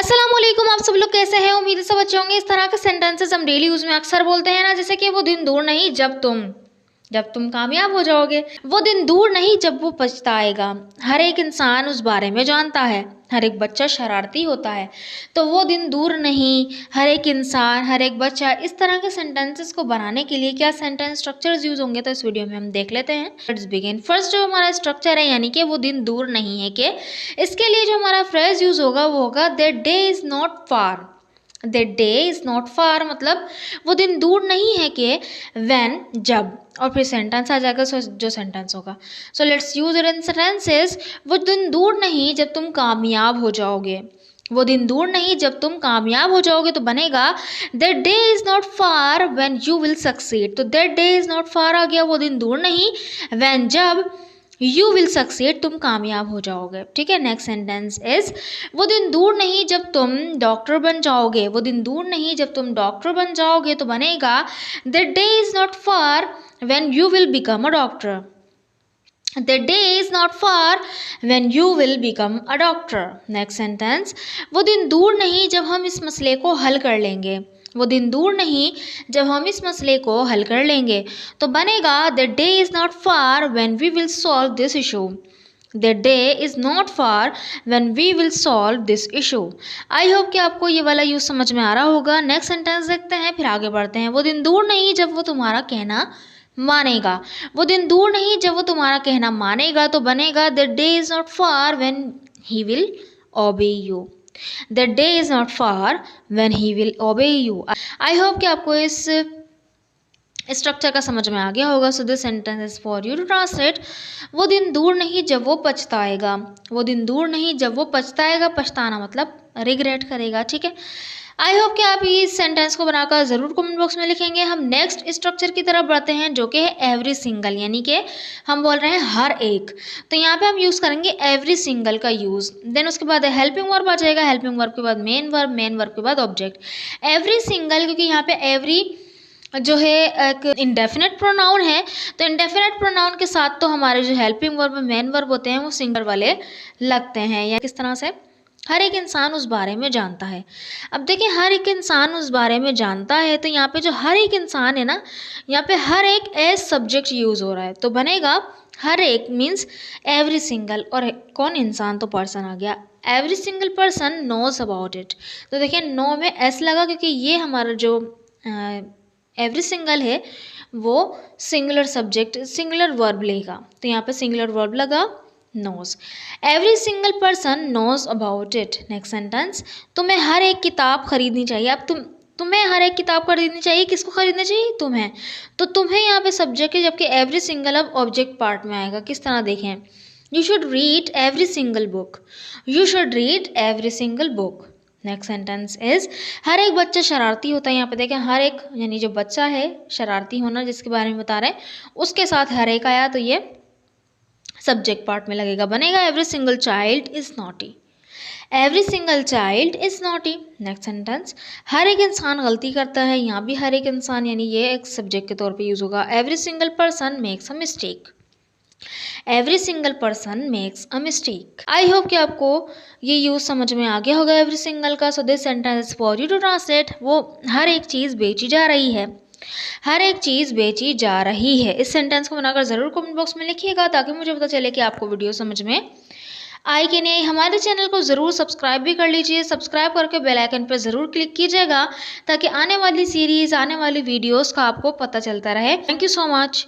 अस्सलामुअलैकुम, आप सब लोग कैसे हैं। उम्मीद है सब अच्छे होंगे। इस तरह के सेंटेंसेस हम डेली यूज में अक्सर बोलते हैं ना, जैसे कि वो दिन दूर नहीं जब तुम कामयाब हो जाओगे। वो दिन दूर नहीं जब वो पछताएगा। हर एक इंसान उस बारे में जानता है। हर एक बच्चा शरारती होता है, तो वो दिन दूर नहीं। हर एक इंसान, हर एक बच्चा, इस तरह के सेंटेंसेस को बनाने के लिए क्या सेंटेंस स्ट्रक्चर्स यूज होंगे, तो इस वीडियो में हम देख लेते हैं। Let's begin. फर्स्ट जो हमारा स्ट्रक्चर है, यानी कि वो दिन दूर नहीं है के, इसके लिए जो हमारा फ्रेज यूज होगा वो होगा that day is not far. That day is not फार मतलब वो दिन दूर नहीं है कि, व्हेन जब, और फिर सेंटेंस आ जाएगा। जो सेंटेंस होगा, so let's use it in sentences. वो दिन दूर नहीं जब तुम कामयाब हो जाओगे। वो दिन दूर नहीं जब तुम कामयाब हो जाओगे, तो बनेगा that day is not far when you will succeed. तो that day is not far आ गया, वो दिन दूर नहीं, व्हेन जब यू विल सक्सीड, तुम कामयाब हो जाओगे। ठीक है, नेक्स्ट सेंटेंस इज वो दिन दूर नहीं जब तुम डॉक्टर बन जाओगे। वो दिन दूर नहीं जब तुम डॉक्टर बन जाओगे, तो बनेगा that day is not far when you will become a doctor. The day is not far when you will become a doctor. Next sentence, वो दिन दूर नहीं जब हम इस मसले को हल कर लेंगे। वो दिन दूर नहीं जब हम इस मसले को हल कर लेंगे, तो बनेगा the day is not far when we will solve this issue. The day is not far when we will solve this issue. I hope कि आपको ये वाला यूज समझ में आ रहा होगा। नेक्स्ट सेंटेंस देखते हैं, फिर आगे बढ़ते हैं। वो दिन दूर नहीं जब वो तुम्हारा कहना मानेगा। वो दिन दूर नहीं जब वो तुम्हारा कहना मानेगा, तो बनेगा the day is not far when he will obey you. The day is not far when he will obey you. I hope कि आपको इस स्ट्रक्चर का समझ में आ गया होगा। So this sentence is for you to translate. वो दिन दूर नहीं जब वो पछताएगा। वो दिन दूर नहीं जब वो पछताएगा। पछताना मतलब रिग्रेट करेगा। ठीक है, आई होप कि आप इस सेंटेंस को बनाकर ज़रूर कमेंट बॉक्स में लिखेंगे। हम नेक्स्ट स्ट्रक्चर की तरफ बढ़ते हैं, जो कि है एवरी सिंगल, यानी कि हम बोल रहे हैं हर एक। तो यहाँ पे हम यूज़ करेंगे एवरी सिंगल का यूज़। देन उसके बाद हेल्पिंग वर्ब आ जाएगा। हेल्पिंग वर्ब के बाद मेन वर्ब के बाद ऑब्जेक्ट। एवरी सिंगल, क्योंकि यहाँ पे एवरी जो है एक इंडेफिनेट प्रोनाउन है, तो इंडेफिनेट प्रोनाउन के साथ तो हमारे जो हेल्पिंग वर्ब और मेन वर्ब होते हैं वो सिंगल वाले लगते हैं। या किस तरह से, हर एक इंसान उस बारे में जानता है। अब देखिए, हर एक इंसान उस बारे में जानता है, तो यहाँ पे जो हर एक इंसान है ना, यहाँ पे हर एक एज सब्जेक्ट यूज हो रहा है, तो बनेगा हर एक मीन्स एवरी सिंगल। और कौन इंसान, तो पर्सन आ गया। Every single person knows about it. तो देखिए, नो में एस लगा, क्योंकि ये हमारा जो एवरी सिंगल है वो सिंगुलर सब्जेक्ट सिंगुलर वर्ब लेगा, तो यहाँ पे सिंगुलर वर्ब लगा knows. Every single person knows about it. Next sentence, तुम्हें हर एक किताब खरीदनी चाहिए। अब तुम्हें हर एक किताब खरीदनी चाहिए। किसको खरीदनी चाहिए? तुम्हें। तो तुम्हें यहाँ पे सब्जेक्ट है, जबकि एवरी सिंगल अब ऑब्जेक्ट पार्ट में आएगा। किस तरह देखें, you should read every single book. You should read every single book. Next sentence is हर एक बच्चा शरारती होता है। यहाँ पे देखें, हर एक यानी जो बच्चा है, शरारती होना जिसके बारे में बता रहे हैं, उसके साथ हर एक आया, तो ये सब्जेक्ट पार्ट में लगेगा। बनेगा every single child is naughty. Every single child is naughty. Next sentence, हर एक इंसान गलती करता है। यहाँ भी हर एक इंसान, यानी ये एक सब्जेक्ट के तौर पे यूज होगा। Every single person makes a mistake. Every single person makes a mistake. I hope कि आपको ये यूज समझ में आ गया होगा एवरी सिंगल का। So this sentence for you to translate. वो हर एक चीज़ बेची जा रही है। हर एक चीज़ बेची जा रही है। इस सेंटेंस को बनाकर ज़रूर कमेंट बॉक्स में लिखिएगा, ताकि मुझे पता चले कि आपको वीडियो समझ में आई कि नहीं। हमारे चैनल को ज़रूर सब्सक्राइब भी कर लीजिए। सब्सक्राइब करके बेल आइकन पर ज़रूर क्लिक कीजिएगा, ताकि आने वाली सीरीज़, आने वाली वीडियोस का आपको पता चलता रहे। Thank you so much.